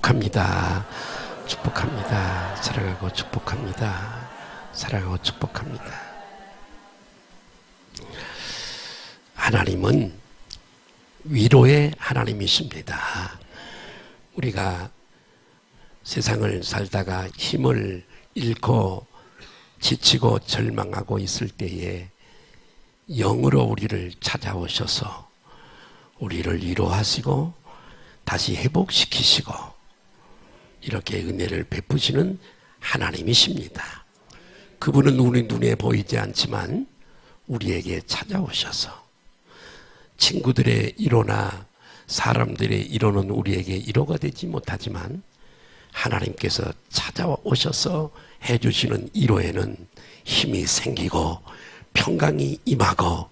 축복합니다. 축복합니다. 사랑하고 축복합니다. 사랑하고 축복합니다. 하나님은 위로의 하나님이십니다. 우리가 세상을 살다가 힘을 잃고 지치고 절망하고 있을 때에 영으로 우리를 찾아오셔서 우리를 위로하시고 다시 회복시키시고 이렇게 은혜를 베푸시는 하나님이십니다. 그분은 우리 눈에 보이지 않지만 우리에게 찾아오셔서 친구들의 위로나 사람들의 위로는 우리에게 위로가 되지 못하지만 하나님께서 찾아오셔서 해주시는 위로에는 힘이 생기고 평강이 임하고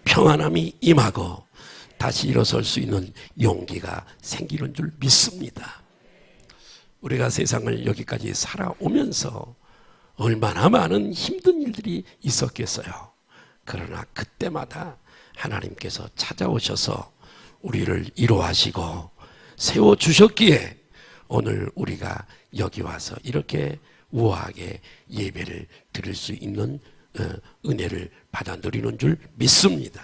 평안함이 임하고 다시 일어설 수 있는 용기가 생기는 줄 믿습니다. 우리가 세상을 여기까지 살아오면서 얼마나 많은 힘든 일들이 있었겠어요. 그러나 그때마다 하나님께서 찾아오셔서 우리를 위로하시고 세워주셨기에 오늘 우리가 여기 와서 이렇게 우아하게 예배를 드릴 수 있는 은혜를 받아 누리는 줄 믿습니다.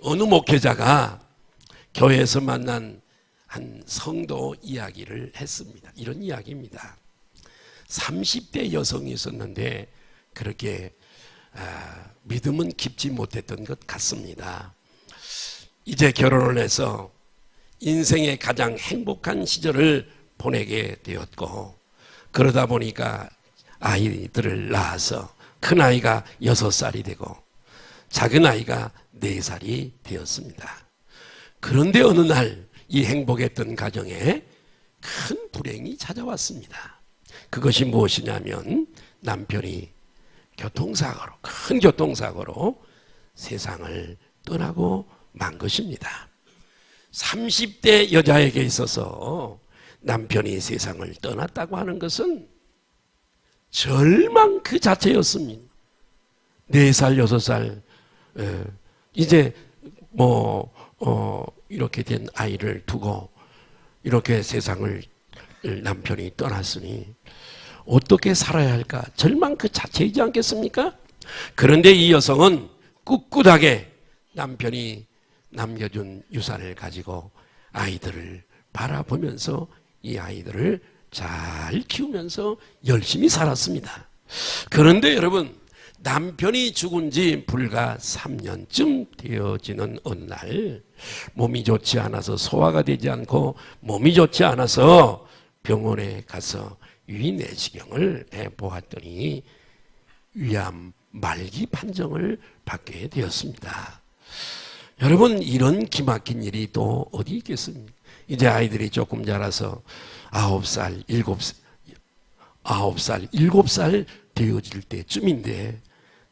어느 목회자가 교회에서 만난 한 성도 이야기를 했습니다. 이런 이야기입니다. 30대 여성이 있었는데 그렇게 믿음은 깊지 못했던 것 같습니다. 이제 결혼을 해서 인생의 가장 행복한 시절을 보내게 되었고 그러다 보니까 아이들을 낳아서 큰아이가 6살이 되고 작은아이가 4살이 되었습니다. 그런데 어느 날 이 행복했던 가정에 큰 불행이 찾아왔습니다. 그것이 무엇이냐면 남편이 큰 교통사고로 세상을 떠나고 만 것입니다. 30대 여자에게 있어서 남편이 세상을 떠났다고 하는 것은 절망 그 자체였습니다. 4살, 6살 이제 이렇게 된 아이를 두고 이렇게 세상을 남편이 떠났으니 어떻게 살아야 할까? 절망 그 자체이지 않겠습니까? 그런데 이 여성은 꿋꿋하게 남편이 남겨준 유산을 가지고 아이들을 바라보면서 이 아이들을 잘 키우면서 열심히 살았습니다. 그런데 여러분, 남편이 죽은 지 불과 3년쯤 되어지는 어느 날 몸이 좋지 않아서 소화가 되지 않고 몸이 좋지 않아서 병원에 가서 위내시경을 해보았더니 위암 말기 판정을 받게 되었습니다. 여러분, 이런 기막힌 일이 또 어디 있겠습니까? 이제 아이들이 조금 자라서 9살, 7살 되어질 때쯤인데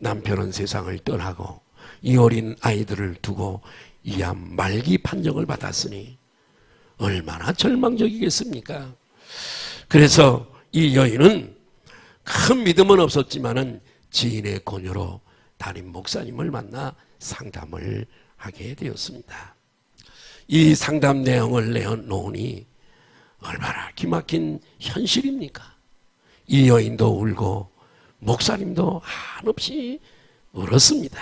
남편은 세상을 떠나고 이 어린 아이들을 두고 위암 말기 판정을 받았으니 얼마나 절망적이겠습니까? 그래서 이 여인은 큰 믿음은 없었지만은 지인의 권유로 담임 목사님을 만나 상담을 하게 되었습니다. 이 상담 내용을 내놓으니 얼마나 기막힌 현실입니까? 이 여인도 울고 목사님도 한없이 울었습니다.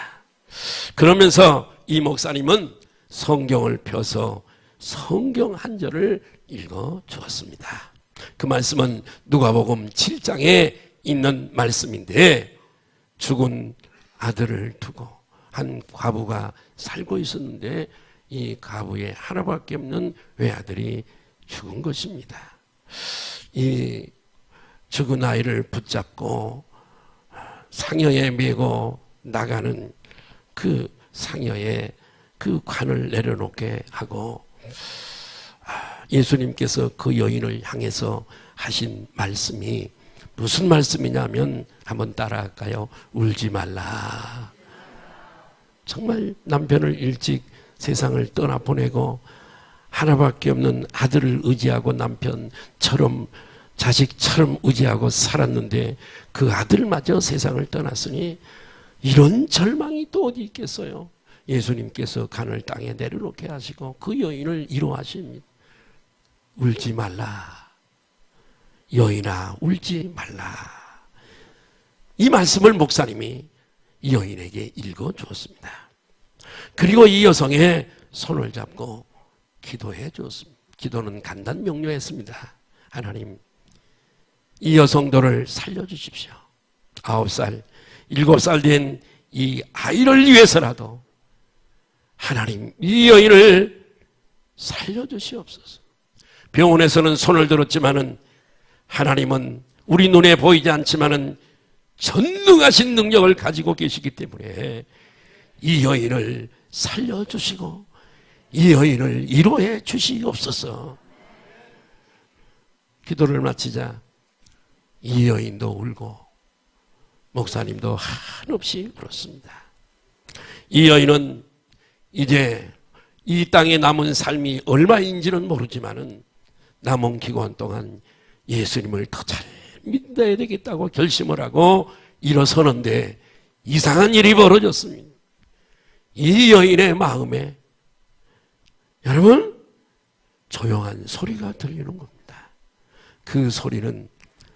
그러면서 이 목사님은 성경을 펴서 성경 한 절을 읽어 주었습니다. 그 말씀은 누가복음 7장에 있는 말씀인데 죽은 아들을 두고 한 과부가 살고 있었는데 이 과부의 하나밖에 없는 외아들이 죽은 것입니다. 이 죽은 아이를 붙잡고 상여에 메고 나가는 그 상여에 그 관을 내려놓게 하고 예수님께서 그 여인을 향해서 하신 말씀이 무슨 말씀이냐면 한번 따라할까요? 울지 말라. 정말 남편을 일찍 세상을 떠나보내고 하나밖에 없는 아들을 의지하고 남편처럼 자식처럼 의지하고 살았는데 그 아들마저 세상을 떠났으니 이런 절망이 또 어디 있겠어요? 예수님께서 간을 땅에 내려놓게 하시고 그 여인을 위로하십니다. 울지 말라. 여인아 울지 말라. 이 말씀을 목사님이 이 여인에게 읽어 주었습니다. 그리고 이 여성의 손을 잡고 기도해 주었습니다. 기도는 간단 명료했습니다. 하나님, 이 여성들을 살려주십시오. 9살, 7살 된 이 아이를 위해서라도 하나님, 이 여인을 살려주시옵소서. 병원에서는 손을 들었지만은 하나님은 우리 눈에 보이지 않지만은 전능하신 능력을 가지고 계시기 때문에 이 여인을 살려주시고 이 여인을 위로해 주시옵소서. 기도를 마치자 이 여인도 울고 목사님도 한없이 울었습니다. 이 여인은 이제 이 땅에 남은 삶이 얼마인지는 모르지만은 남은 기간 동안 예수님을 더 잘 믿어야 되겠다고 결심을 하고 일어서는데 이상한 일이 벌어졌습니다. 이 여인의 마음에 여러분 조용한 소리가 들리는 겁니다. 그 소리는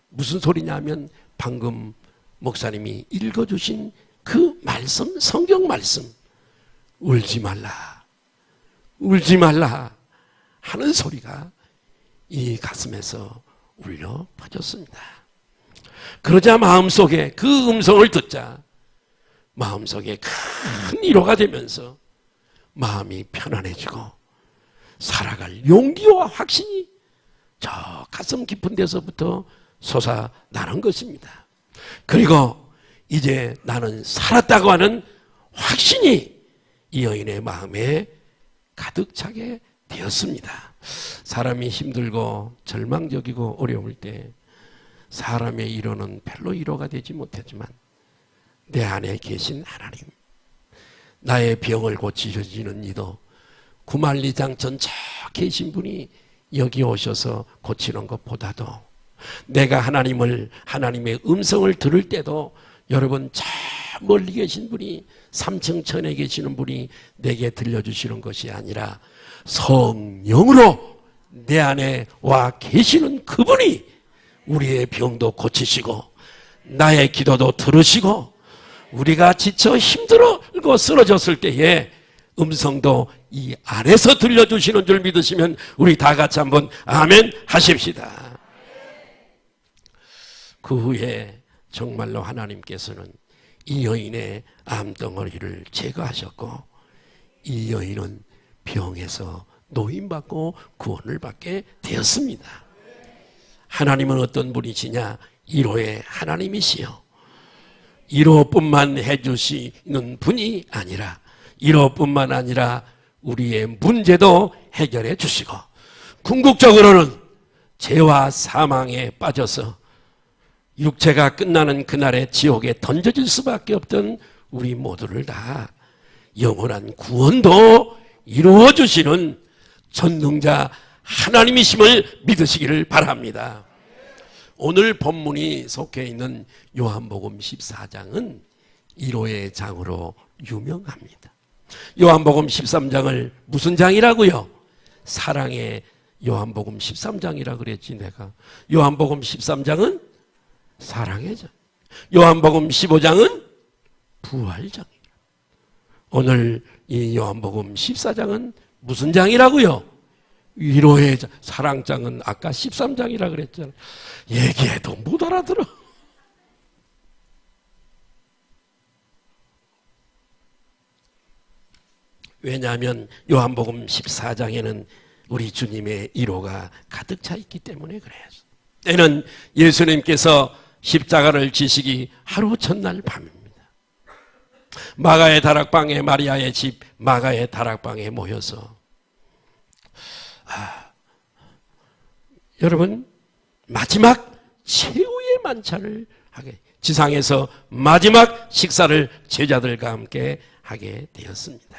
무슨 소리냐면 방금 목사님이 읽어주신 그 말씀, 성경 말씀, 울지 말라, 울지 말라 하는 소리가 이 가슴에서 울려 퍼졌습니다. 그러자 마음속에 그 음성을 듣자 마음속에 큰 위로가 되면서 마음이 편안해지고 살아갈 용기와 확신이 저 가슴 깊은 데서부터 솟아나는 것입니다. 그리고 이제 나는 살았다고 하는 확신이 이 여인의 마음에 가득 차게 되었습니다. 사람이 힘들고 절망적이고 어려울 때 사람의 위로는 별로 위로가 되지 못하지만 내 안에 계신 하나님, 나의 병을 고치시는 이도 구만리장천 저 계신 분이 여기 오셔서 고치는 것보다도 내가 하나님의 음성을 들을 때도 여러분 저 멀리 계신 분이 삼층천에 계시는 분이 내게 들려주시는 것이 아니라 성령으로 내 안에 와 계시는 그분이 우리의 병도 고치시고 나의 기도도 들으시고 우리가 지쳐 힘들고 쓰러졌을 때에 음성도 이 안에서 들려주시는 줄 믿으시면 우리 다 같이 한번 아멘 하십시다. 그 후에 정말로 하나님께서는 이 여인의 암덩어리를 제거하셨고 이 여인은 병에서 노임받고 구원을 받게 되었습니다. 하나님은 어떤 분이시냐? 위로의 하나님이시요, 위로뿐만 해주시는 분이 아니라 위로뿐만 아니라 우리의 문제도 해결해 주시고 궁극적으로는 죄와 사망에 빠져서 육체가 끝나는 그날의 지옥에 던져질 수밖에 없던 우리 모두를 다 영원한 구원도 이루어주시는 전능자 하나님이심을 믿으시기를 바랍니다. 오늘 본문이 속해 있는 요한복음 14장은 위로의 장으로 유명합니다. 요한복음 13장을 무슨 장이라고요? 사랑의 요한복음 13장이라 그랬지 내가. 요한복음 13장은 사랑의 장, 요한복음 15장은 부활장이라. 오늘 이 요한복음 14장은 무슨 장이라고요? 위로의 장. 사랑장은 아까 13장이라 그랬잖아. 얘기해도 못 알아들어. 왜냐하면 요한복음 14장에는 우리 주님의 위로가 가득 차 있기 때문에 그래요. 때는 예수님께서 십자가를 지시기 하루 첫날 밤입니다. 마가의 다락방에, 마리아의 집 마가의 다락방에 모여서 여러분 마지막 최후의 만찬을 하게, 지상에서 마지막 식사를 제자들과 함께 하게 되었습니다.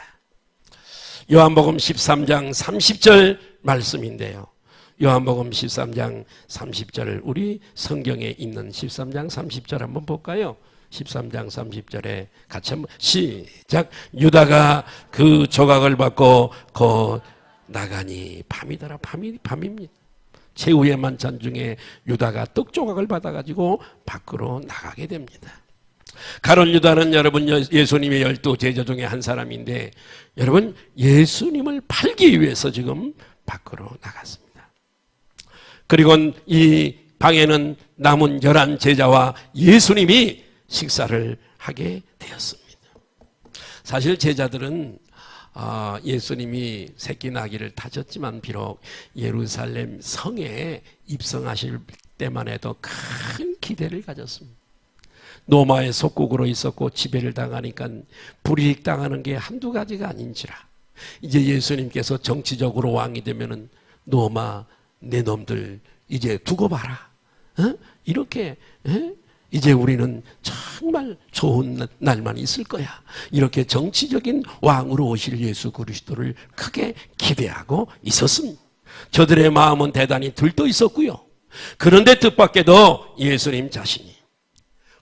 요한복음 13장 30절 말씀인데요. 요한복음 13장 30절, 우리 성경에 있는 13장 30절 한번 볼까요? 13장 30절에 같이 한번 시작. 유다가 그 조각을 받고 곧 나가니 밤이더라. 밤입니다. 최후의 만찬 중에 유다가 떡 조각을 받아가지고 밖으로 나가게 됩니다. 가룟 유다는 여러분 예수님의 12 제자 중에 한 사람인데 여러분 예수님을 팔기 위해서 지금 밖으로 나갔습니다. 그리고 이 방에는 남은 11 제자와 예수님이 식사를 하게 되었습니다. 사실 제자들은 예수님이 새끼 나귀를 타셨지만 비록 예루살렘 성에 입성하실 때만 해도 큰 기대를 가졌습니다. 로마의 속국으로 있었고 지배를 당하니까 불이익당하는 게 한두 가지가 아닌지라 이제 예수님께서 정치적으로 왕이 되면은 로마 내 놈들 이제 두고 봐라. 이렇게 이제 우리는 정말 좋은 날만 있을 거야. 이렇게 정치적인 왕으로 오실 예수 그리스도를 크게 기대하고 있었습니다. 저들의 마음은 대단히 들떠 있었고요. 그런데 뜻밖에도 예수님 자신이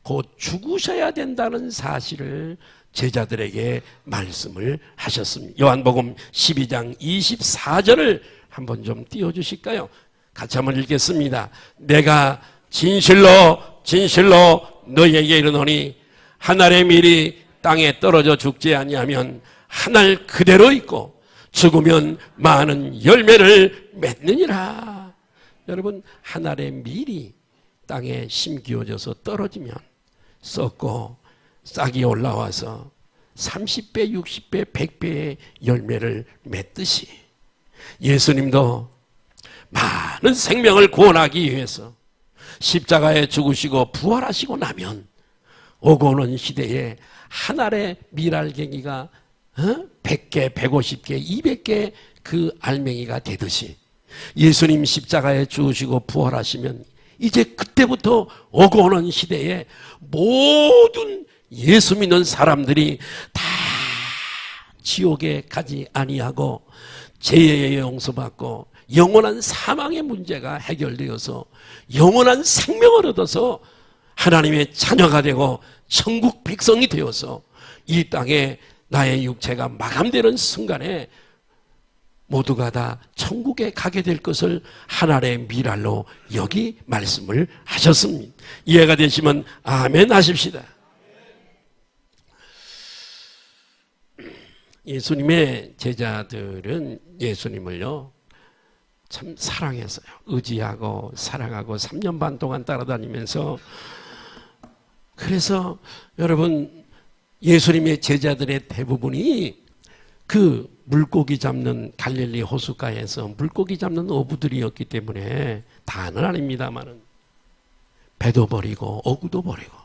곧 죽으셔야 된다는 사실을 제자들에게 말씀을 하셨습니다. 요한복음 12장 24절을 한번 좀 띄워주실까요? 같이 한번 읽겠습니다. 내가 진실로 너희에게 이르노니 한 알의 밀이 땅에 떨어져 죽지 아니하면 한 알 그대로 있고 죽으면 많은 열매를 맺느니라. 여러분 한 알의 밀이 땅에 심기어져서 떨어지면 썩고 싹이 올라와서 30배, 60배, 100배의 열매를 맺듯이 예수님도 많은 생명을 구원하기 위해서 십자가에 죽으시고 부활하시고 나면 오고 오는 시대에 한 알의 밀알갱이가 100개, 150개, 200개 그 알맹이가 되듯이 예수님 십자가에 죽으시고 부활하시면 이제 그때부터 오고 오는 시대에 모든 예수 믿는 사람들이 다 지옥에 가지 아니하고 죄의 용서받고 영원한 사망의 문제가 해결되어서 영원한 생명을 얻어서 하나님의 자녀가 되고 천국 백성이 되어서 이 땅에 나의 육체가 마감되는 순간에 모두가 다 천국에 가게 될 것을 하나의 미랄로 여기 말씀을 하셨습니다. 이해가 되시면 아멘 하십시다. 예수님의 제자들은 예수님을요 참 사랑했어요. 의지하고 사랑하고 3년 반 동안 따라다니면서 그래서 여러분 예수님의 제자들의 대부분이 그 물고기 잡는 갈릴리 호숫가에서 물고기 잡는 어부들이었기 때문에 다는 아닙니다만은 배도 버리고 어구도 버리고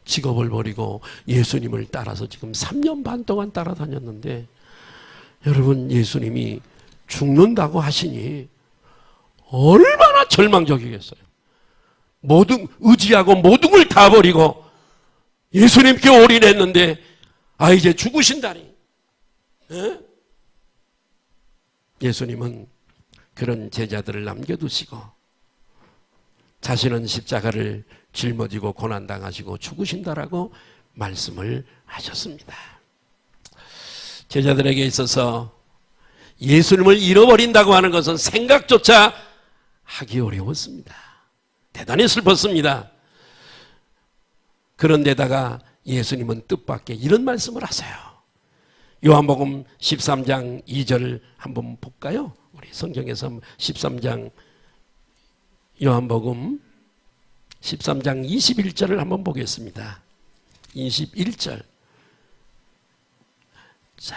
직업을 버리고 예수님을 따라서 지금 3년 반 동안 따라다녔는데 여러분 예수님이 죽는다고 하시니 얼마나 절망적이겠어요. 모든 의지하고 모든 걸 다 버리고 예수님께 올인했는데 이제 죽으신다니. 예수님은 그런 제자들을 남겨두시고 자신은 십자가를 짊어지고 고난당하시고 죽으신다라고 말씀을 하셨습니다. 제자들에게 있어서 예수님을 잃어버린다고 하는 것은 생각조차 하기 어려웠습니다. 대단히 슬펐습니다. 그런데다가 예수님은 뜻밖의 이런 말씀을 하세요. 요한복음 13장 2절 한번 볼까요? 우리 성경에서 13장 요한복음 13장 21절을 한번 보겠습니다. 21절. 자,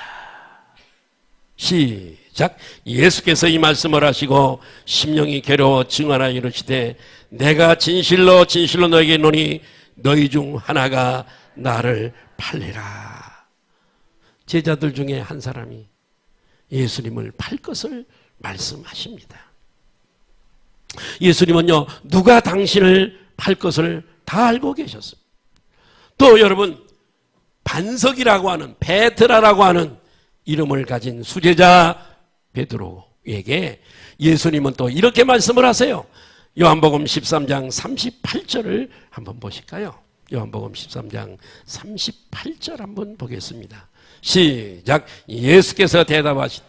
시작. 예수께서 이 말씀을 하시고 심령이 괴로워 증언하여 이르시되 내가 진실로 너에게 이르노니 너희 중 하나가 나를 팔리라. 제자들 중에 한 사람이 예수님을 팔 것을 말씀하십니다. 예수님은요 누가 당신을 팔 것을 다 알고 계셨어요. 또 여러분 반석이라고 하는 베드라라고 하는 이름을 가진 수제자 베드로에게 예수님은 또 이렇게 말씀을 하세요. 요한복음 13장 38절을 한번 보실까요? 요한복음 13장 38절 한번 보겠습니다. 시작. 예수께서 대답하시되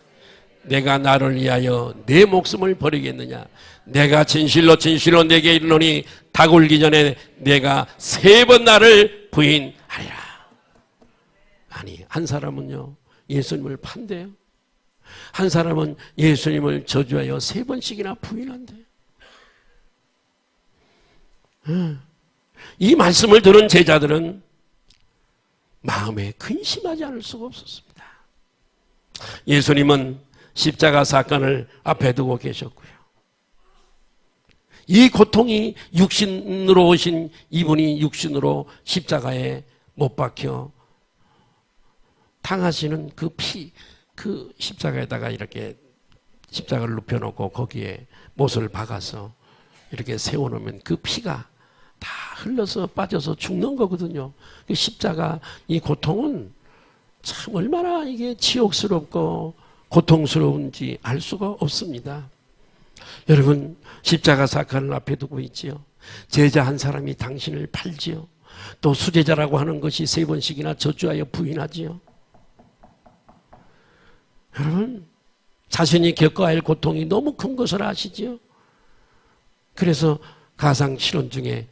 내가 나를 위하여 내 목숨을 버리겠느냐? 내가 진실로 진실로 내게 이르노니 닭 울기 전에 내가 3번 나를 부인하리라. 아니, 한 사람은요 예수님을 판대요. 한 사람은 예수님을 저주하여 3번씩이나 부인한대요. 이 말씀을 들은 제자들은 마음에 근심하지 않을 수가 없었습니다. 예수님은 십자가 사건을 앞에 두고 계셨고요. 이 고통이 육신으로 오신 이분이 육신으로 십자가에 못 박혀 당하시는 그 피, 그 십자가에다가 이렇게 십자가를 눕혀놓고 거기에 못을 박아서 이렇게 세워놓으면 그 피가 다 흘러서 빠져서 죽는 거거든요. 그 십자가 이 고통은 참 얼마나 이게 치욕스럽고 고통스러운지 알 수가 없습니다. 여러분, 십자가 사건을 앞에 두고 있지요. 제자 한 사람이 당신을 팔지요. 또 수제자라고 하는 것이 3번씩이나 저주하여 부인하지요. 여러분, 자신이 겪어야 할 고통이 너무 큰 것을 아시지요. 그래서 가상 실론 중에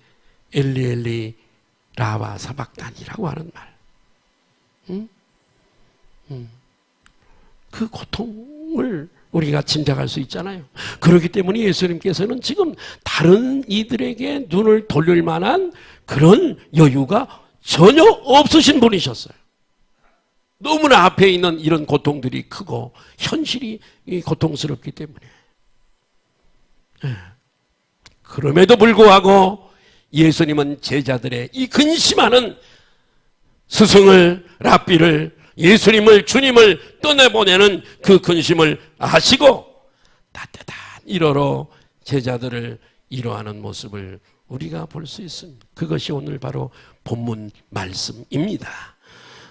엘리 엘리 라와 사박단이라고 하는 말, 그 고통을 우리가 짐작할 수 있잖아요. 그렇기 때문에 예수님께서는 지금 다른 이들에게 눈을 돌릴 만한 그런 여유가 전혀 없으신 분이셨어요. 너무나 앞에 있는 이런 고통들이 크고 현실이 고통스럽기 때문에. 그럼에도 불구하고 예수님은 제자들의 이 근심하는 스승을, 랍비를, 예수님을, 주님을 떠내보내는 그 근심을 아시고 따뜻한 일어로 제자들을 위로하는 모습을 우리가 볼 수 있습니다. 그것이 오늘 바로 본문 말씀입니다.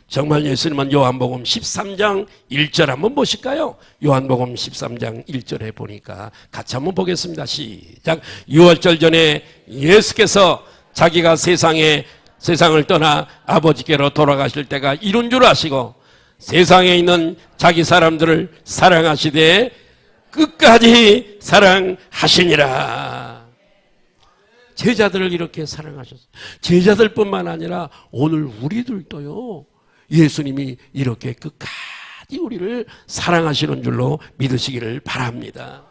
정말 예수님은 요한복음 13장 1절 한번 보실까요? 요한복음 13장 1절에 보니까 같이 한번 보겠습니다. 시작. 6월절 전에 예수께서 자기가 세상을 떠나 아버지께로 돌아가실 때가 이룬 줄 아시고 세상에 있는 자기 사람들을 사랑하시되 끝까지 사랑하시니라. 제자들을 이렇게 사랑하셨어요. 제자들뿐만 아니라 오늘 우리들도요, 예수님이 이렇게 끝까지 우리를 사랑하시는 줄로 믿으시기를 바랍니다.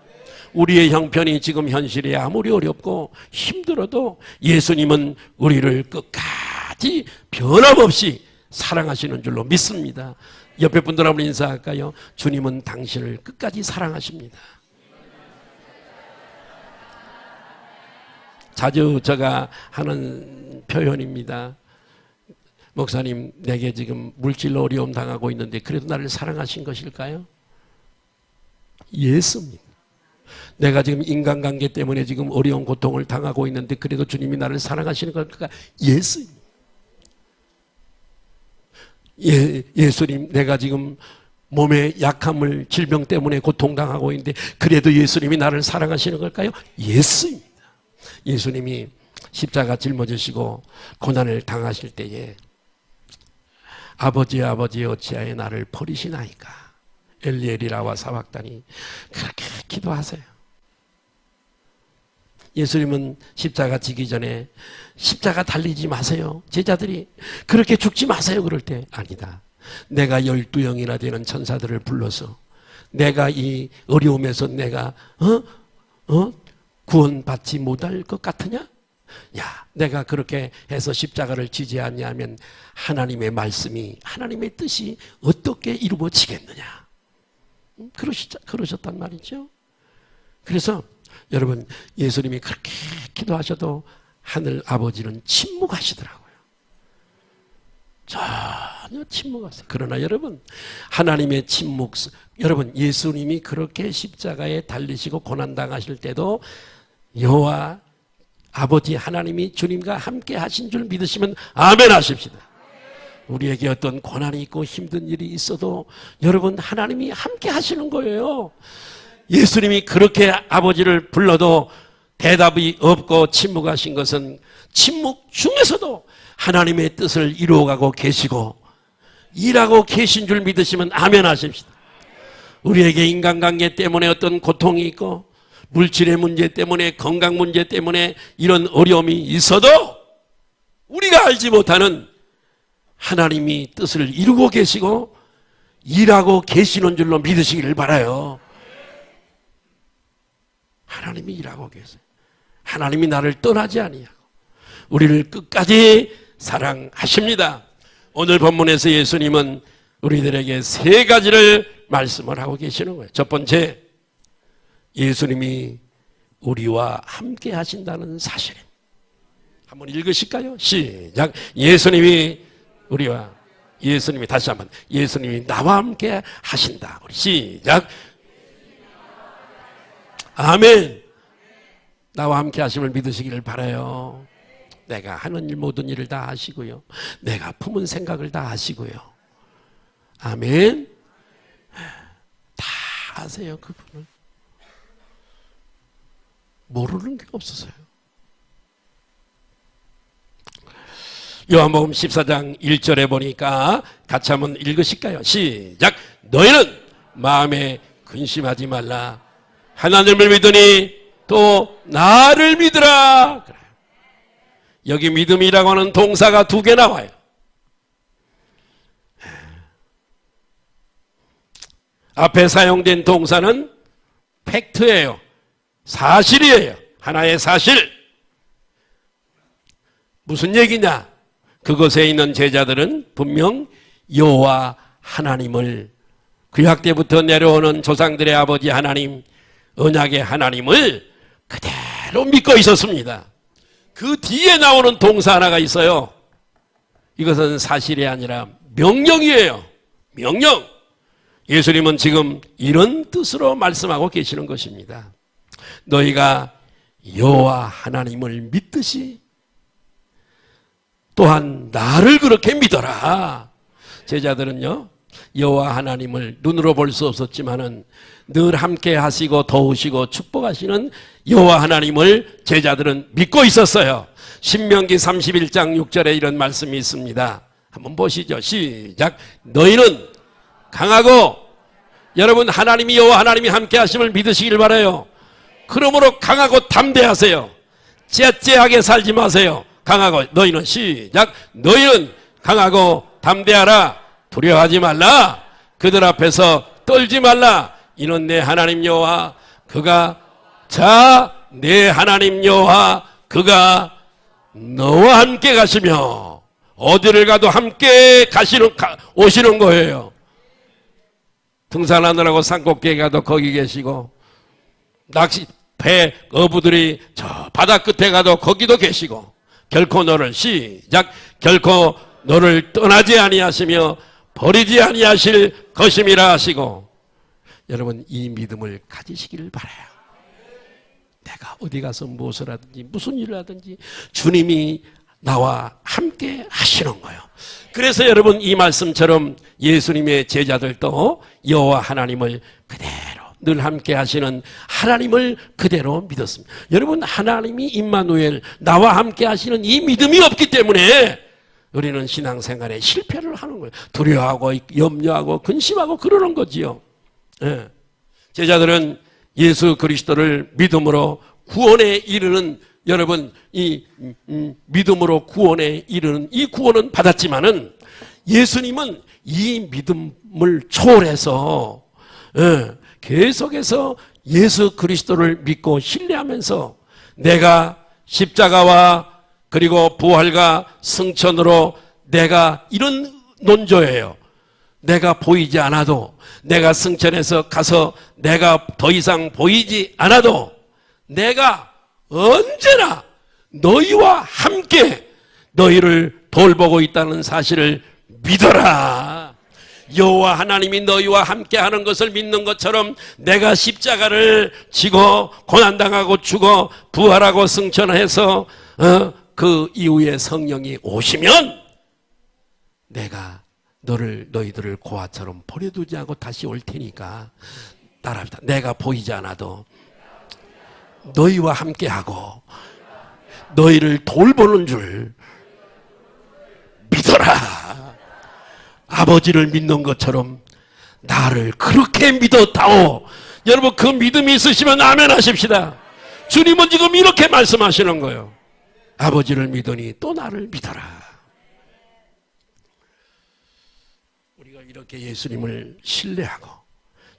우리의 형편이 지금 현실이 아무리 어렵고 힘들어도 예수님은 우리를 끝까지 변함없이 사랑하시는 줄로 믿습니다. 옆에 분들 한번 인사할까요? 주님은 당신을 끝까지 사랑하십니다. 자주 제가 하는 표현입니다. 목사님, 내게 지금 물질로 어려움 당하고 있는데 그래도 나를 사랑하신 것일까요? 예수입니다. 내가 지금 인간관계 때문에 지금 어려운 고통을 당하고 있는데 그래도 주님이 나를 사랑하시는 걸까? 예수입니다. 예수님, 내가 지금 몸의 약함을, 질병 때문에 고통당하고 있는데 그래도 예수님이 나를 사랑하시는 걸까요? 예수입니다. 예수님이 십자가 짊어지시고 고난을 당하실 때에 아버지 어찌하여 나를 버리시나이까, 엘리엘이라와 사박단이 그렇게 기도하세요. 예수님은 십자가 지기 전에 십자가 달리지 마세요. 제자들이 그렇게 죽지 마세요. 그럴 때 아니다. 내가 12영이나 되는 천사들을 불러서 내가 이 어려움에서 내가 구원받지 못할 것 같으냐? 야, 내가 그렇게 해서 십자가를 지지 않냐면 하나님의 말씀이, 하나님의 뜻이 어떻게 이루어지겠느냐? 그러셨단 말이죠. 그래서 여러분, 예수님이 그렇게 기도하셔도 하늘 아버지는 침묵하시더라고요. 전혀 침묵하세요. 그러나 여러분, 하나님의 침묵, 여러분, 예수님이 그렇게 십자가에 달리시고 고난당하실 때도 여호와 아버지 하나님이 주님과 함께 하신 줄 믿으시면 아멘 하십시다. 우리에게 어떤 고난이 있고 힘든 일이 있어도 여러분, 하나님이 함께 하시는 거예요. 예수님이 그렇게 아버지를 불러도 대답이 없고 침묵하신 것은 침묵 중에서도 하나님의 뜻을 이루어가고 계시고 일하고 계신 줄 믿으시면 아멘 하십시다. 우리에게 인간관계 때문에 어떤 고통이 있고 물질의 문제 때문에, 건강 문제 때문에 이런 어려움이 있어도 우리가 알지 못하는 하나님이 뜻을 이루고 계시고 일하고 계시는 줄로 믿으시기를 바라요. 하나님이 일하고 계세요. 하나님이 나를 떠나지 아니하고 우리를 끝까지 사랑하십니다. 오늘 본문에서 예수님은 우리들에게 세 가지를 말씀을 하고 계시는 거예요. 첫 번째, 예수님이 우리와 함께 하신다는 사실. 한번 읽으실까요? 시작. 예수님이 다시 한번, 예수님이 나와 함께 하신다. 우리 시작. 아멘. 나와 함께 하심을 믿으시기를 바라요. 내가 하는 일 모든 일을 다 하시고요, 내가 품은 생각을 다 하시고요. 아멘. 다 아세요. 그분을 모르는 게 없어서요. 요한복음 14장 1절에 보니까 같이 한번 읽으실까요? 시작. 너희는 마음에 근심하지 말라. 하나님을 믿으니 또 나를 믿으라. 그래요. 여기 믿음이라고 하는 동사가 두 개 나와요. 앞에 사용된 동사는 팩트예요. 사실이에요. 하나의 사실. 무슨 얘기냐? 그곳에 있는 제자들은 분명 여호와 하나님을, 구약 때부터 내려오는 조상들의 아버지 하나님, 언약의 하나님을 그대로 믿고 있었습니다. 그 뒤에 나오는 동사 하나가 있어요. 이것은 사실이 아니라 명령이에요. 명령. 예수님은 지금 이런 뜻으로 말씀하고 계시는 것입니다. 너희가 여호와 하나님을 믿듯이 또한 나를 그렇게 믿어라. 제자들은요, 여호와 하나님을 눈으로 볼 수 없었지만은 늘 함께 하시고 도우시고 축복하시는 여호와 하나님을 제자들은 믿고 있었어요. 신명기 31장 6절에 이런 말씀이 있습니다. 한번 보시죠. 시작. 너희는 강하고, 여러분 하나님이 여호와 하나님이 함께 하심을 믿으시길 바라요. 그러므로 강하고 담대하세요. 째째하게 살지 마세요. 강하고, 너희는 시작. 너희는 강하고 담대하라. 두려워하지 말라. 그들 앞에서 떨지 말라. 이는 내 하나님 여호와 그가 내 하나님 여호와 그가 너와 함께 가시며 어디를 가도 함께 오시는 거예요. 등산하느라고 산꼭대기에 가도 거기 계시고, 배 어부들이 저 바다 끝에 가도 거기도 계시고, 결코 너를 결코 너를 떠나지 아니하시며 버리지 아니하실 것임이라 하시고. 여러분, 이 믿음을 가지시기를 바라요. 내가 어디 가서 무엇을 하든지 무슨 일을 하든지 주님이 나와 함께 하시는 거예요. 그래서 여러분, 이 말씀처럼 예수님의 제자들도 여호와 하나님을 그대로 늘 함께 하시는 하나님을 그대로 믿었습니다. 여러분, 하나님이 임마누엘, 나와 함께 하시는 이 믿음이 없기 때문에 우리는 신앙생활에 실패를 하는 거예요. 두려워하고 염려하고 근심하고 그러는 거지요. 예. 제자들은 예수 그리스도를 믿음으로 구원에 이르는, 여러분, 이 믿음으로 구원에 이르는 이 구원은 받았지만은 예수님은 이 믿음을 초월해서 계속해서 예수 그리스도를 믿고 신뢰하면서 내가 십자가와 그리고 부활과 승천으로 내가 이런 논조예요. 내가 보이지 않아도, 내가 승천해서 가서 내가 더 이상 보이지 않아도 내가 언제나 너희와 함께 너희를 돌보고 있다는 사실을 믿어라. 여호와 하나님이 너희와 함께 하는 것을 믿는 것처럼 내가 십자가를 지고 고난당하고 죽어 부활하고 승천해서 그 이후에 성령이 오시면 내가 너희들을 고아처럼 버려두지 않고 다시 올 테니까 따라합시다. 내가 보이지 않아도 너희와 함께하고 너희를 돌보는 줄 믿어라. 아버지를 믿는 것처럼 나를 그렇게 믿었다오. 여러분 그 믿음이 있으시면 아멘 하십시다. 주님은 지금 이렇게 말씀하시는 거예요. 아버지를 믿으니 또 나를 믿어라. 우리가 이렇게 예수님을 신뢰하고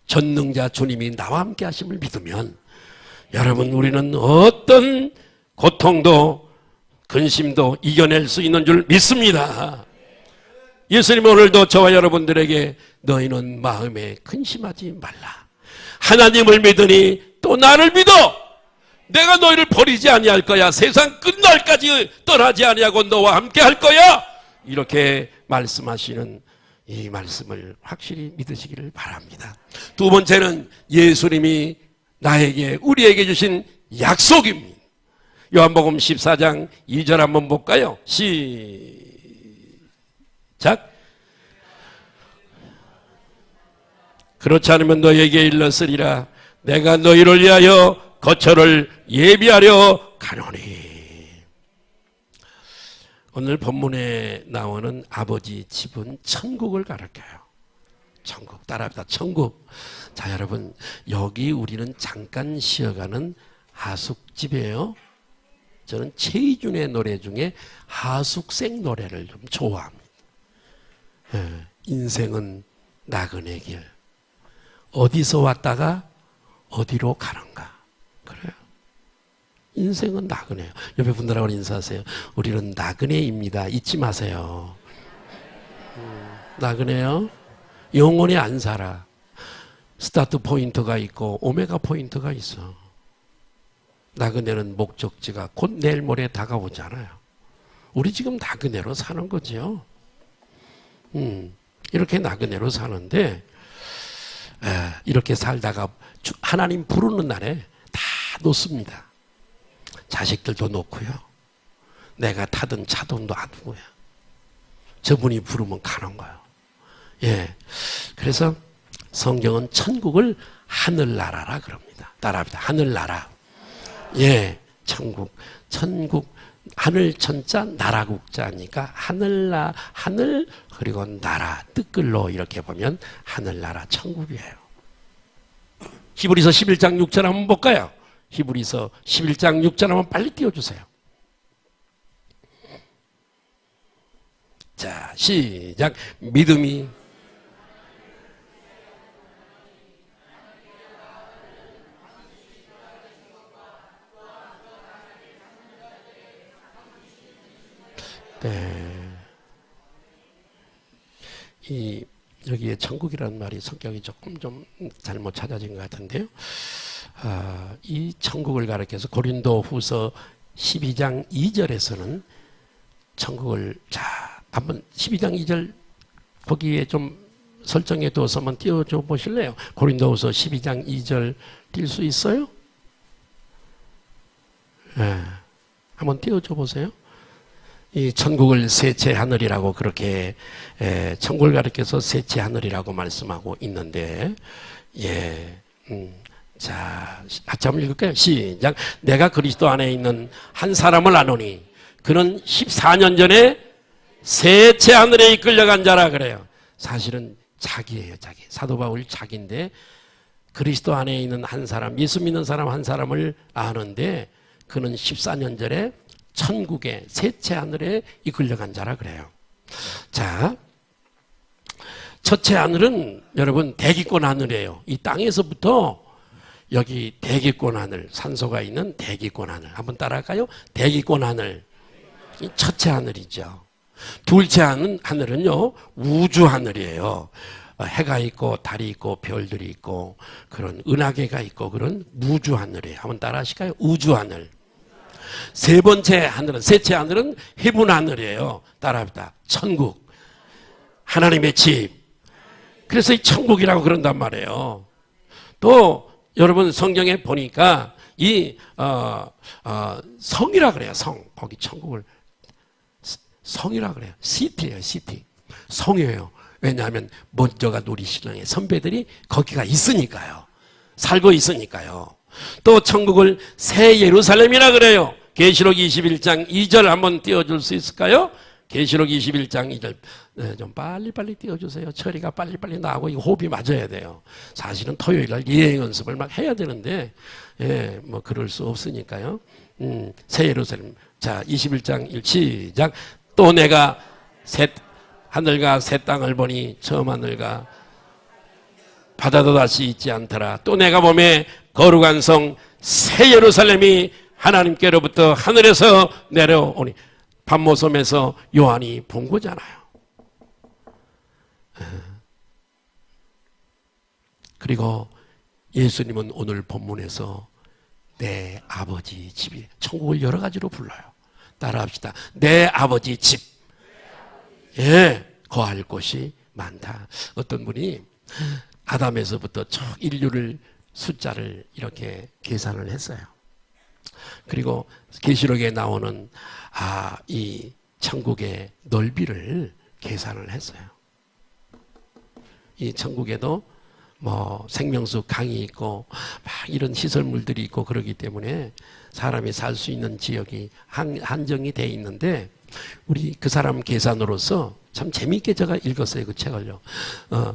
전능자 주님이 나와 함께 하심을 믿으면 여러분 우리는 어떤 고통도 근심도 이겨낼 수 있는 줄 믿습니다. 예수님 오늘도 저와 여러분들에게 너희는 마음에 근심하지 말라. 하나님을 믿으니 또 나를 믿어. 내가 너희를 버리지 아니할 거야. 세상 끝날까지 떠나지 아니하고 너와 함께 할 거야. 이렇게 말씀하시는 이 말씀을 확실히 믿으시기를 바랍니다. 두 번째는 예수님이 나에게 우리에게 주신 약속입니다. 요한복음 14장 2절 한번 볼까요? 시작. 그렇지 않으면 너희에게 일렀으리라. 내가 너희를 위하여 거처를 예비하려 가노니. 오늘 본문에 나오는 아버지 집은 천국을 가리켜요. 천국 따라합니다. 천국. 자 여러분 여기 우리는 잠깐 쉬어가는 하숙집이에요. 저는 최희준의 노래 중에 하숙생 노래를 좀 좋아합니다. 인생은 나그네 길. 어디서 왔다가 어디로 가는가. 그래요. 인생은 나그네요. 옆에 분들하고 인사하세요. 우리는 나그네입니다. 잊지 마세요. 나그네요. 영원히 안 살아. 스타트 포인트가 있고 오메가 포인트가 있어. 나그네는 목적지가 곧 내일 모레 다가오잖아요. 우리 지금 나그네로 사는 거죠. 이렇게 나그네로 사는데 이렇게 살다가 하나님 부르는 날에 다 놓습니다. 자식들도 놓고요. 내가 타던 차도 놔두고요. 저분이 부르면 가는 거예요. 예. 그래서 성경은 천국을 하늘나라라 그럽니다. 따라합니다. 하늘나라. 예. 천국. 하늘 천자 나라 국자니까 하늘 그리고 나라 뜻글로 이렇게 보면 하늘나라 천국이에요. 히브리서 11장 6절 한번 볼까요? 히브리서 11장 6절 한번 빨리 띄워주세요. 자 시작. 믿음이 여기에 천국이라는 말이 성격이 조금 좀 잘못 찾아진 것 같은데요. 이 천국을 가리켜서 고린도 후서 12장 2절에서는 천국을 한번 12장 2절 거기에 좀 설정해 두어서 한번 띄워줘 보실래요? 고린도 후서 12장 2절 띄울 수 있어요? 한번 띄워줘 보세요. 이 천국을 셋째 하늘이라고 그렇게 천국을 가리켜서 셋째 하늘이라고 말씀하고 있는데 자 같이 한번 읽을까요? 시작. 내가 그리스도 안에 있는 한 사람을 아노니 그는 14년 전에 셋째 하늘에 이끌려간 자라 그래요. 사실은 자기예요. 자기. 사도 바울 자기인데 그리스도 안에 있는 한 사람, 예수 믿는 사람 한 사람을 아는데 그는 14년 전에 천국의 셋째 하늘에 이끌려간 자라 그래요. 자, 첫째 하늘은 여러분 대기권 하늘이에요. 이 땅에서부터 여기 대기권 하늘, 산소가 있는 대기권 하늘. 한번 따라할까요? 대기권 하늘. 이 첫째 하늘이죠. 둘째 하늘은요, 우주 하늘이에요. 해가 있고 달이 있고 별들이 있고 그런 은하계가 있고 그런 우주 하늘이에요. 한번 따라하실까요? 우주 하늘. 세 번째 하늘은, 셋째 하늘은 해분 하늘이에요. 따라합니다. 천국. 하나님의 집. 그래서 이 천국이라고 그런단 말이에요. 또 여러분 성경에 보니까 이 성이라 그래요. 성. 거기 천국을 성이라 그래요. 시티예요. 시티. 성이에요. 왜냐하면 먼저가 누리신랑의 선배들이 거기가 있으니까요. 살고 있으니까요. 또 천국을 새 예루살렘이라 그래요. 계시록 21장 2절 한번 띄워줄 수 있을까요? 계시록 21장 2절 좀 빨리빨리 띄워주세요. 처리가 빨리빨리 나오고 이 호흡이 맞아야 돼요. 사실은 토요일날 예행 연습을 막 해야 되는데 뭐 그럴 수 없으니까요. 새 예루살렘 자 21장 1 시작. 또 내가 새 하늘과 새 땅을 보니 처음 하늘과 바다도 다시 있지 않더라. 또 내가 보매 거룩한 성 새 예루살렘이 하나님께로부터 하늘에서 내려오니 반모섬에서 요한이 본 거잖아요. 그리고 예수님은 오늘 본문에서 내 아버지 집이 천국을 여러 가지로 불러요. 따라합시다. 내 아버지 집. 거할 곳이 많다. 어떤 분이 아담에서부터 저 인류를 숫자를 이렇게 계산을 했어요. 그리고 계시록에 나오는 이 천국의 넓이를 계산을 했어요. 이 천국에도 뭐 생명수 강이 있고 막 이런 시설물들이 있고 그러기 때문에 사람이 살 수 있는 지역이 한정이 돼 있는데 우리 그 사람 계산으로서 참 재미있게 제가 읽었어요. 그 책을요.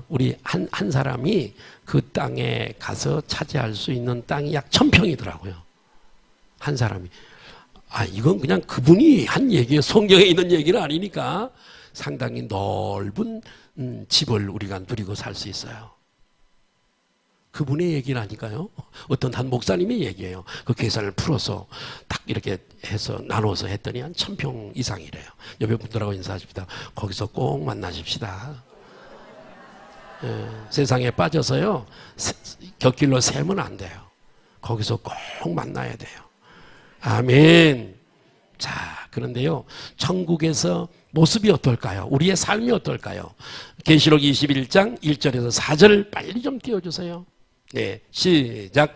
우리 한 사람이 그 땅에 가서 차지할 수 있는 땅이 약 1000평이더라고요. 한 사람이. 이건 그냥 그분이 한 얘기예요. 성경에 있는 얘기는 아니니까 상당히 넓은 집을 우리가 누리고 살 수 있어요. 그분의 얘기라니까요. 어떤 한 목사님의 얘기예요. 그 계산을 풀어서 딱 이렇게 해서 나눠서 했더니 한 1000평 이상이래요. 옆에 분들하고 인사하십시다. 거기서 꼭 만나십시다. 세상에 빠져서요. 곁길로 새면 안 돼요. 거기서 꼭 만나야 돼요. 아멘. 자, 그런데요. 천국에서 모습이 어떨까요? 우리의 삶이 어떨까요? 계시록 21장 1절에서 4절 빨리 좀 띄워주세요. 네, 시작.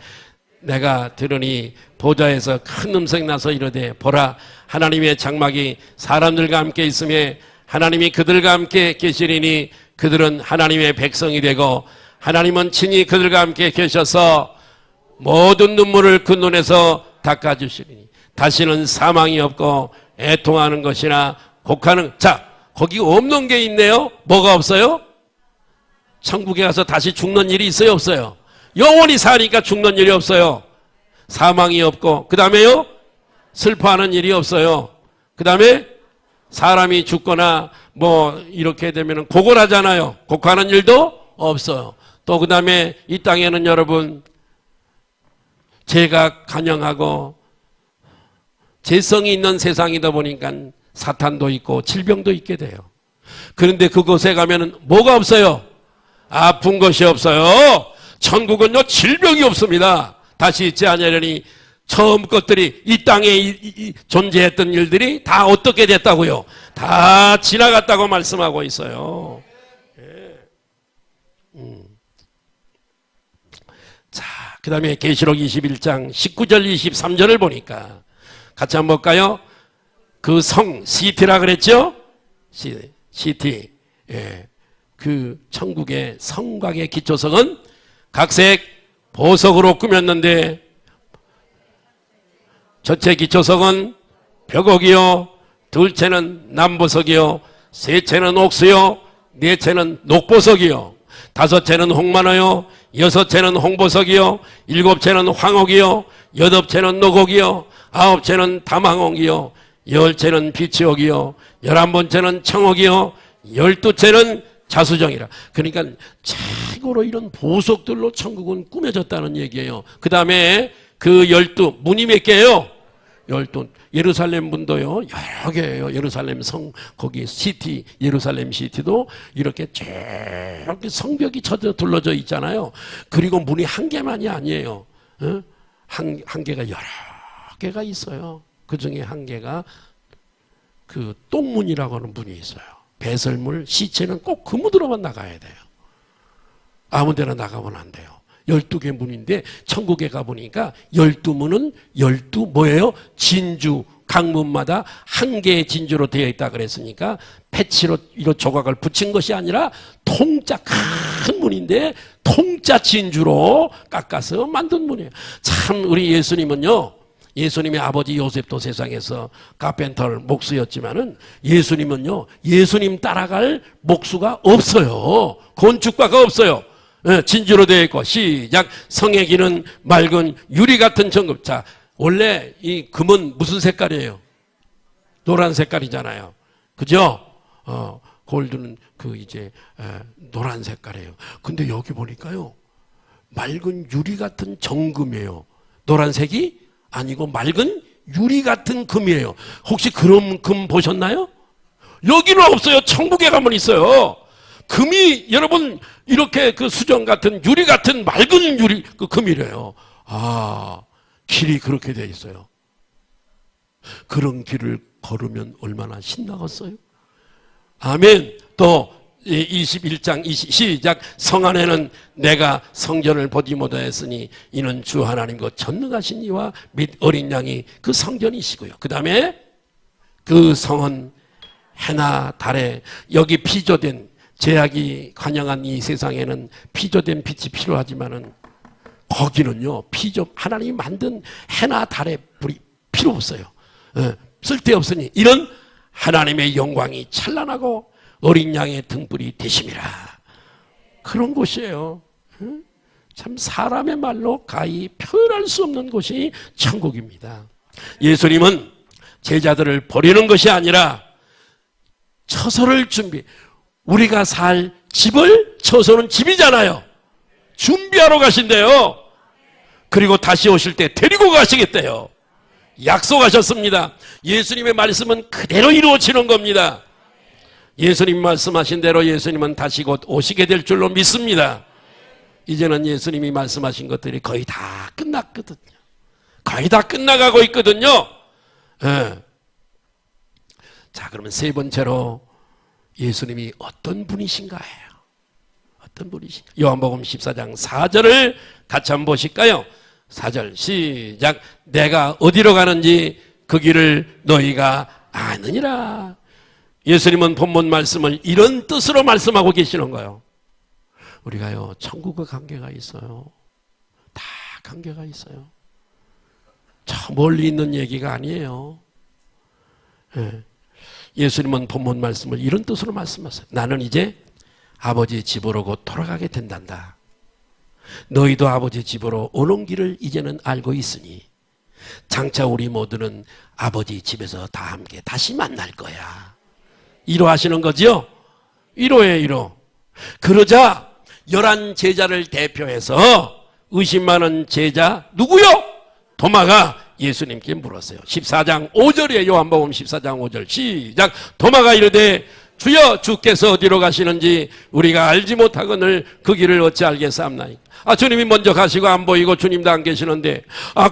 내가 들으니 보좌에서 큰 음성이 나서 이르되 보라 하나님의 장막이 사람들과 함께 있으며 하나님이 그들과 함께 계시리니 그들은 하나님의 백성이 되고 하나님은 친히 그들과 함께 계셔서 모든 눈물을 그 눈에서 닦아주시리니 다시는 사망이 없고 애통하는 것이나 곡하는 자 거기 없는 게 있네요. 뭐가 없어요? 천국에 가서 다시 죽는 일이 있어요? 없어요? 영원히 사니까 죽는 일이 없어요. 사망이 없고 그 다음에요 슬퍼하는 일이 없어요. 그 다음에 사람이 죽거나 뭐 이렇게 되면 고골하잖아요. 곡하는 일도 없어요. 또 그 다음에 이 땅에는 여러분 죄가 간영하고 죄성이 있는 세상이다 보니까 사탄도 있고 질병도 있게 돼요. 그런데 그곳에 가면은 뭐가 없어요? 아픈 것이 없어요. 천국은요 질병이 없습니다. 다시 있지 않으려니 처음 것들이 이 땅에 존재했던 일들이 다 어떻게 됐다고요? 다 지나갔다고 말씀하고 있어요. 자, 그 다음에 계시록 21장 19절 23절을 보니까 같이 한번 볼까요? 그 성 시티라 그랬죠? 시티. 그 천국의 성곽의 기초석은 각색 보석으로 꾸몄는데 첫째 기초석은 벽옥이요 둘째는 남보석이요 셋째는 옥수요 넷째는 녹보석이요 다섯째는 홍만호요 여섯째는 홍보석이요 일곱째는 황옥이요 여덟째는 녹옥이요 아홉째는 담황옥이요 열째는 비치옥이요 11번째는 청옥이요 12째는 자수정이라. 그러니까 최고로 이런 보석들로 천국은 꾸며졌다는 얘기예요. 그 다음에 그 12 문이 몇 개예요? 12. 예루살렘 문도요 여러 개예요. 예루살렘 성 거기 시티 예루살렘 시티도 이렇게 쭉 성벽이 쳐져 둘러져 있잖아요. 그리고 문이 한 개만이 아니에요. 한 개가 여러 개가 있어요. 그 중에 한 개가 그 똥문이라고 하는 문이 있어요. 배설물, 시체는 꼭 그 문으로만 나가야 돼요. 아무 데나 나가면 안 돼요. 12개 문인데 천국에 가보니까 12문은 12 뭐예요? 진주, 강문마다 한 개의 진주로 되어 있다 그랬으니까 패치로 이런 조각을 붙인 것이 아니라 통짜 큰 문인데 통짜 진주로 깎아서 만든 문이에요. 참 우리 예수님은요 예수님의 아버지 요셉도 세상에서 카펜터 목수였지만은 예수님은요, 예수님 따라갈 목수가 없어요. 건축가가 없어요. 진주로 되어 있고, 시작. 성의 기는 맑은 유리 같은 정금. 자, 원래 이 금은 무슨 색깔이에요? 노란 색깔이잖아요. 그죠? 골드는 노란 색깔이에요. 근데 여기 보니까요, 맑은 유리 같은 정금이에요. 노란색이 아니고 맑은 유리 같은 금이에요. 혹시 그런 금 보셨나요? 여기는 없어요. 천국에 가면 있어요. 금이 여러분 이렇게 그 수정 같은 유리 같은 맑은 유리 그 금이래요. 길이 그렇게 되어 있어요. 그런 길을 걸으면 얼마나 신나겠어요? 아멘. 또 21장 시작. 성 안에는 내가 성전을 보지 못하였으니 이는 주 하나님 그 전능하신 이와 및 어린 양이 그 성전이시고요. 그 다음에 그 성은 해나 달에, 여기 피조된, 제약이 관영한 이 세상에는 피조된 빛이 필요하지만은 거기는요, 하나님이 만든 해나 달에 불이 필요 없어요. 쓸데없으니 이런 하나님의 영광이 찬란하고 어린 양의 등불이 되심이라. 그런 곳이에요. 참 사람의 말로 가히 표현할 수 없는 곳이 천국입니다. 예수님은 제자들을 버리는 것이 아니라 처소를 우리가 살 집을, 처소는 집이잖아요. 준비하러 가신대요. 그리고 다시 오실 때 데리고 가시겠대요. 약속하셨습니다. 예수님의 말씀은 그대로 이루어지는 겁니다. 예수님 말씀하신 대로 예수님은 다시 곧 오시게 될 줄로 믿습니다. 이제는 예수님이 말씀하신 것들이 거의 다 끝났거든요. 거의 다 끝나가고 있거든요. 자, 그러면 세 번째로 예수님이 어떤 분이신가요? 어떤 분이신가? 요한복음 14장 4절을 같이 한번 보실까요? 4절 시작. 내가 어디로 가는지 그 길을 너희가 아느니라. 예수님은 본문 말씀을 이런 뜻으로 말씀하고 계시는 거예요. 우리가요, 천국과 관계가 있어요. 다 관계가 있어요. 저 멀리 있는 얘기가 아니에요. 예수님은 본문 말씀을 이런 뜻으로 말씀하세요. 나는 이제 아버지 집으로 곧 돌아가게 된단다. 너희도 아버지 집으로 오는 길을 이제는 알고 있으니 장차 우리 모두는 아버지 집에서 다 함께 다시 만날 거야. 1호 하시는 거죠? 1호예요, 1호. 그러자 11 제자를 대표해서 의심 많은 제자 누구요? 도마가 예수님께 물었어요. 14장 5절이에요. 요한복음 14장 5절 시작. 도마가 이르되 주여, 주께서 어디로 가시는지 우리가 알지 못하거늘 그 길을 어찌 알겠사옵나이까. 주님이 먼저 가시고 안 보이고 주님도 안 계시는데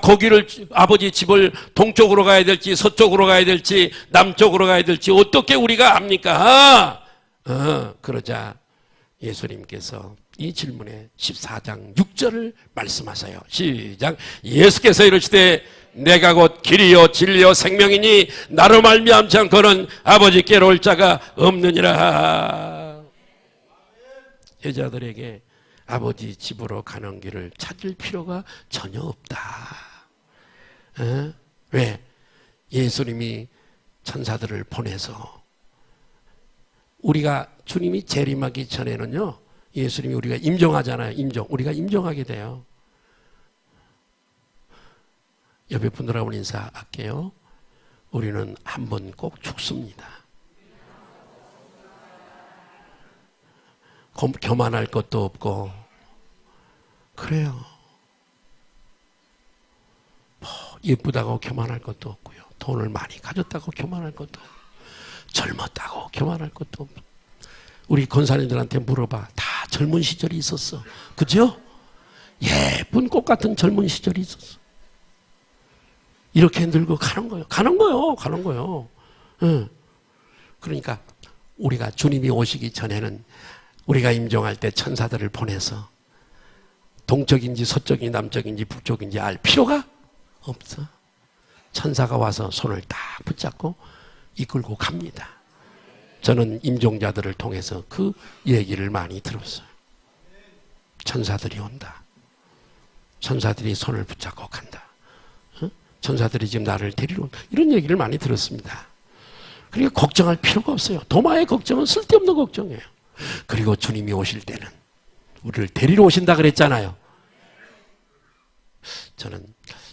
거기를, 아버지 집을 동쪽으로 가야 될지 서쪽으로 가야 될지 남쪽으로 가야 될지 어떻게 우리가 압니까? 그러자 예수님께서 이 질문에 14장 6절을 말씀하세요. 시작. 예수께서 이르시되 내가 곧 길이요 진리요 생명이니 나로 말미암지 않고는 아버지께로 올 자가 없느니라. 제자들에게 아버지 집으로 가는 길을 찾을 필요가 전혀 없다. 왜? 예수님이 천사들을 보내서, 우리가 주님이 재림하기 전에는요, 예수님이 우리가 임종하잖아요. 우리가 임종하게 돼요. 옆에 분들하고 인사할게요. 우리는 한 번 꼭 죽습니다. 교만할 것도 없고 그래요. 예쁘다고 교만할 것도 없고요. 돈을 많이 가졌다고 교만할 것도 없고, 젊었다고 교만할 것도 없고. 우리 권사님들한테 물어봐. 다 젊은 시절이 있었어. 그죠? 예쁜 꽃 같은 젊은 시절이 있었어. 이렇게 늙어 가는 거예요. 그러니까 우리가 주님이 오시기 전에는 우리가 임종할 때 천사들을 보내서 동쪽인지 서쪽인지 남쪽인지 북쪽인지 알 필요가 없어. 천사가 와서 손을 딱 붙잡고 이끌고 갑니다. 저는 임종자들을 통해서 그 얘기를 많이 들었어요. 천사들이 온다. 천사들이 손을 붙잡고 간다. 천사들이 지금 나를 데리러 온다. 이런 얘기를 많이 들었습니다. 그러니까 걱정할 필요가 없어요. 도마의 걱정은 쓸데없는 걱정이에요. 그리고 주님이 오실 때는 우리를 데리러 오신다 그랬잖아요. 저는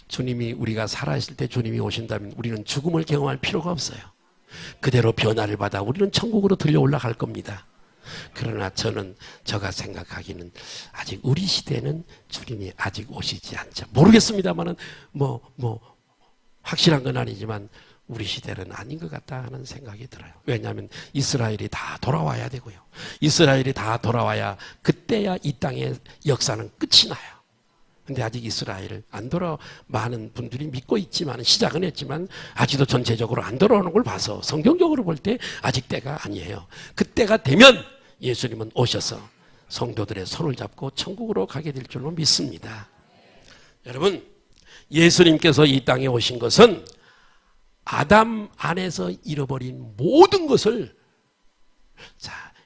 주님이 우리가 살아있을 때 주님이 오신다면 우리는 죽음을 경험할 필요가 없어요. 그대로 변화를 받아 우리는 천국으로 들려 올라갈 겁니다. 그러나 제가 생각하기는 아직 우리 시대는 주님이 아직 오시지 않죠. 모르겠습니다만은 확실한 건 아니지만 우리 시대는 아닌 것 같다 하는 생각이 들어요. 왜냐하면 이스라엘이 다 돌아와야 되고요. 이스라엘이 다 돌아와야 그때야 이 땅의 역사는 끝이 나요. 근데 아직 이스라엘 안 많은 분들이 믿고 있지만 시작은 했지만 아직도 전체적으로 안 돌아오는 걸 봐서 성경적으로 볼 때 아직 때가 아니에요. 그때가 되면 예수님은 오셔서 성도들의 손을 잡고 천국으로 가게 될 줄로 믿습니다. 여러분, 예수님께서 이 땅에 오신 것은 아담 안에서 잃어버린 모든 것을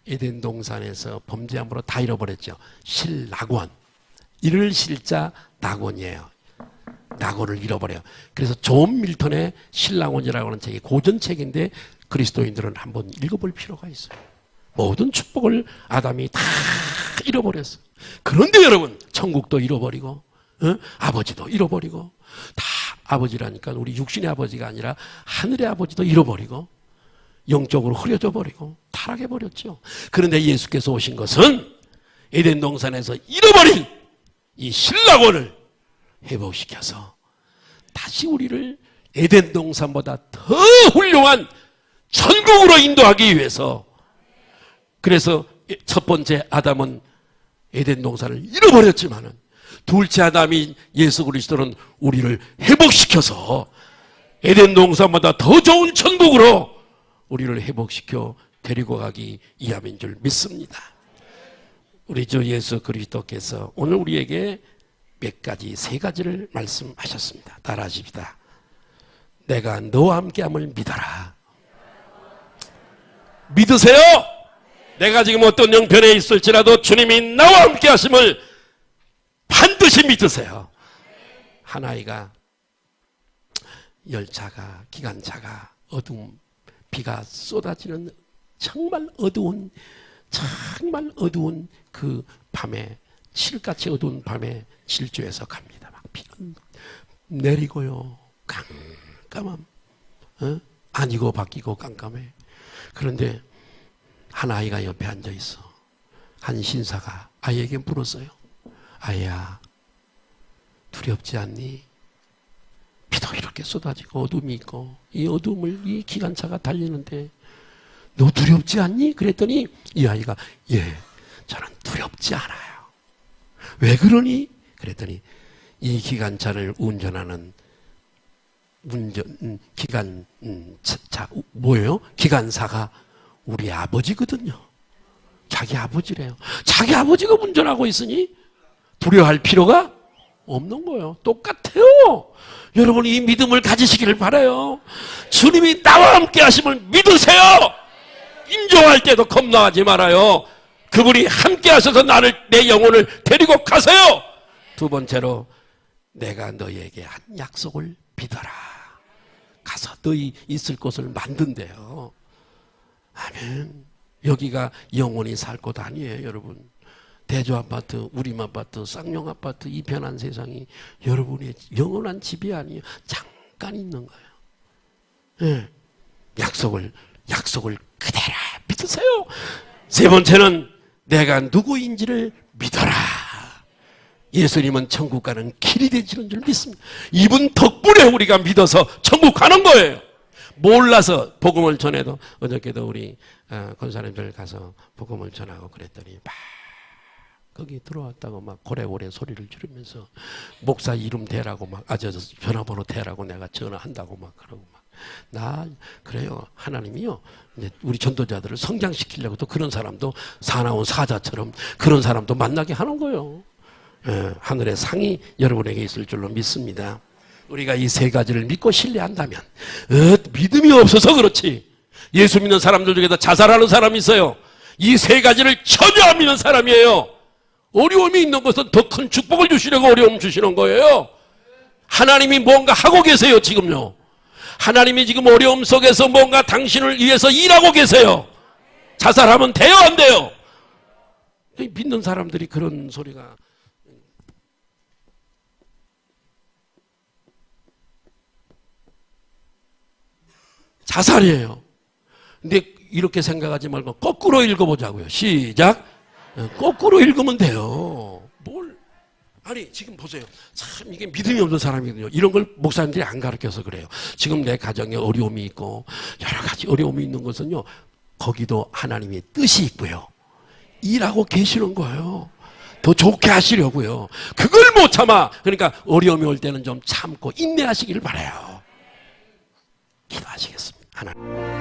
에덴 동산에서 범죄함으로 다 잃어버렸죠. 실낙원. 이를 실자 낙원이에요. 낙원을 잃어버려요. 그래서 존 밀턴의 실낙원이라고 하는 책이 고전책인데 그리스도인들은 한번 읽어볼 필요가 있어요. 모든 축복을 아담이 다 잃어버렸어요. 그런데 여러분, 천국도 잃어버리고 아버지도 잃어버리고 다 아버지라니까 우리 육신의 아버지가 아니라 하늘의 아버지도 잃어버리고 영적으로 흐려져 버리고 타락해 버렸죠. 그런데 예수께서 오신 것은 에덴 동산에서 잃어버린 이 실낙원을 회복시켜서 다시 우리를 에덴 동산보다 더 훌륭한 천국으로 인도하기 위해서, 그래서 첫 번째 아담은 에덴 동산을 잃어버렸지만은 둘째 아담이 예수 그리스도는 우리를 회복시켜서 에덴 동산보다 더 좋은 천국으로 우리를 회복시켜 데리고 가기 위함인 줄 믿습니다. 우리 주 예수 그리스도께서 오늘 우리에게 세 가지를 말씀하셨습니다. 따라하십시다. 내가 너와 함께함을 믿어라. 믿으세요? 내가 지금 어떤 형편에 있을지라도 주님이 나와 함께 하심을 반드시 믿으세요. 한 아이가 열차가, 기관차가 비가 쏟아지는 정말 어두운 그 밤에, 칠같이 어두운 밤에 질주해서 갑니다. 막 비는 내리고요. 깜깜함. 아니고 바뀌고 깜깜해. 그런데 한 아이가 옆에 앉아 있어. 한 신사가 아이에게 물었어요. 아이야, 두렵지 않니? 비도 이렇게 쏟아지고 어둠이 있고 이 어둠을 이 기관차가 달리는데 너 두렵지 않니? 그랬더니 이 아이가 예, 저는 두렵지 않아요. 왜 그러니? 그랬더니 이 기관차를 운전하는 기관사가 우리 아버지거든요. 자기 아버지래요. 자기 아버지가 운전하고 있으니 두려워할 필요가 없는 거예요. 똑같아요. 여러분, 이 믿음을 가지시기를 바라요. 주님이 나와 함께 하심을 믿으세요. 임종할 때도 겁나하지 말아요. 그분이 함께 하셔서 내 영혼을 데리고 가세요. 두 번째로, 내가 너희에게 한 약속을 믿어라. 가서 너희 있을 곳을 만든대요. 아멘. 여기가 영원히 살 곳 아니에요, 여러분. 대조아파트, 우림아파트, 쌍용아파트, 이 편한 세상이 여러분의 영원한 집이 아니에요. 잠깐 있는 거예요. 네. 약속을 그대로 믿으세요. 세 번째는 내가 누구인지를 믿어라. 예수님은 천국 가는 길이 되시는 줄 믿습니다. 이분 덕분에 우리가 믿어서 천국 가는 거예요. 몰라서 복음을 전해도, 어저께도 우리 권사님들 가서 복음을 전하고 그랬더니 막 거기 들어왔다고 막 고래고래 소리를 지르면서 목사 이름 대라고 막, 전화번호 대라고 내가 전화한다고 막 그러고 막. 그래요. 하나님이요, 이제 우리 전도자들을 성장시키려고 또 그런 사람도 사나운 사자처럼 그런 사람도 만나게 하는 거예요. 하늘의 상이 여러분에게 있을 줄로 믿습니다. 우리가 이 세 가지를 믿고 신뢰한다면, 믿음이 없어서 그렇지. 예수 믿는 사람들 중에도 자살하는 사람이 있어요. 이 세 가지를 전혀 안 믿는 사람이에요. 어려움이 있는 것은 더 큰 축복을 주시려고 어려움 주시는 거예요. 하나님이 뭔가 하고 계세요, 지금요. 하나님이 지금 어려움 속에서 뭔가 당신을 위해서 일하고 계세요. 자살하면 돼요, 안 돼요? 믿는 사람들이 그런 소리가. 자살이에요. 근데 이렇게 생각하지 말고 거꾸로 읽어보자고요. 시작. 거꾸로 읽으면 돼요. 뭘? 아니, 지금 보세요. 참 이게 믿음이 없는 사람이거든요. 이런 걸 목사님들이 안 가르쳐서 그래요. 지금 내 가정에 어려움이 있고 여러 가지 어려움이 있는 것은요, 거기도 하나님의 뜻이 있고요, 일하고 계시는 거예요. 더 좋게 하시려고요. 그걸 못 참아. 그러니까 어려움이 올 때는 좀 참고 인내하시길 바라요. 기도하시겠습니다. 하나님.